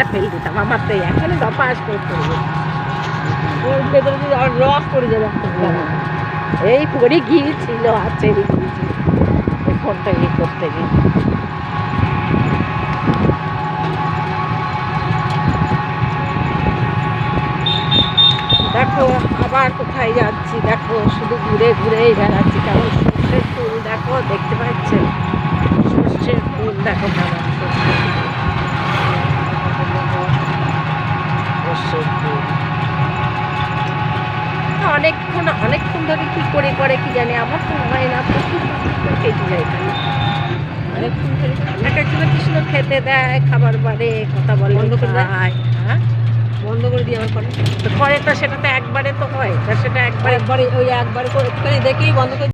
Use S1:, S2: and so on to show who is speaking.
S1: একটা ফেল দিতাম আমার তো এখনই দপাস করে পড়বে ওর ভেতরে যদি আর রস পড়ে যাবে এই পরে গিয়েছিল আর ছেড়ে গিয়েছিল এই ফোনটা ইয়ে করতে গিয়ে দেখো আবার কোথায় যাচ্ছি দেখো শুধু ঘুরে ঘুরেই বেড়াচ্ছি কেমন সর্ষের ফুল দেখো দেখতে পাচ্ছেন সর্ষের ফুল দেখো কেমন সর্ষের ফুল অনেকক্ষণ ধরে কি করে কি জানি আমার তো হয় না কেটে যায় অনেকক্ষণ ধরে এক একজনের কৃষ্ণ খেতে দেয় খাবার বাড়ে কথা বলে
S2: বন্ধ করে দেয়?
S1: হ্যাঁ
S2: বন্ধ করে দিয়ে আবার করে
S1: তো করে তো সেটা তো একবারে তো হয় তা সেটা একবারে
S2: একবারে ওই একবারে করে দেখেই বন্ধ করে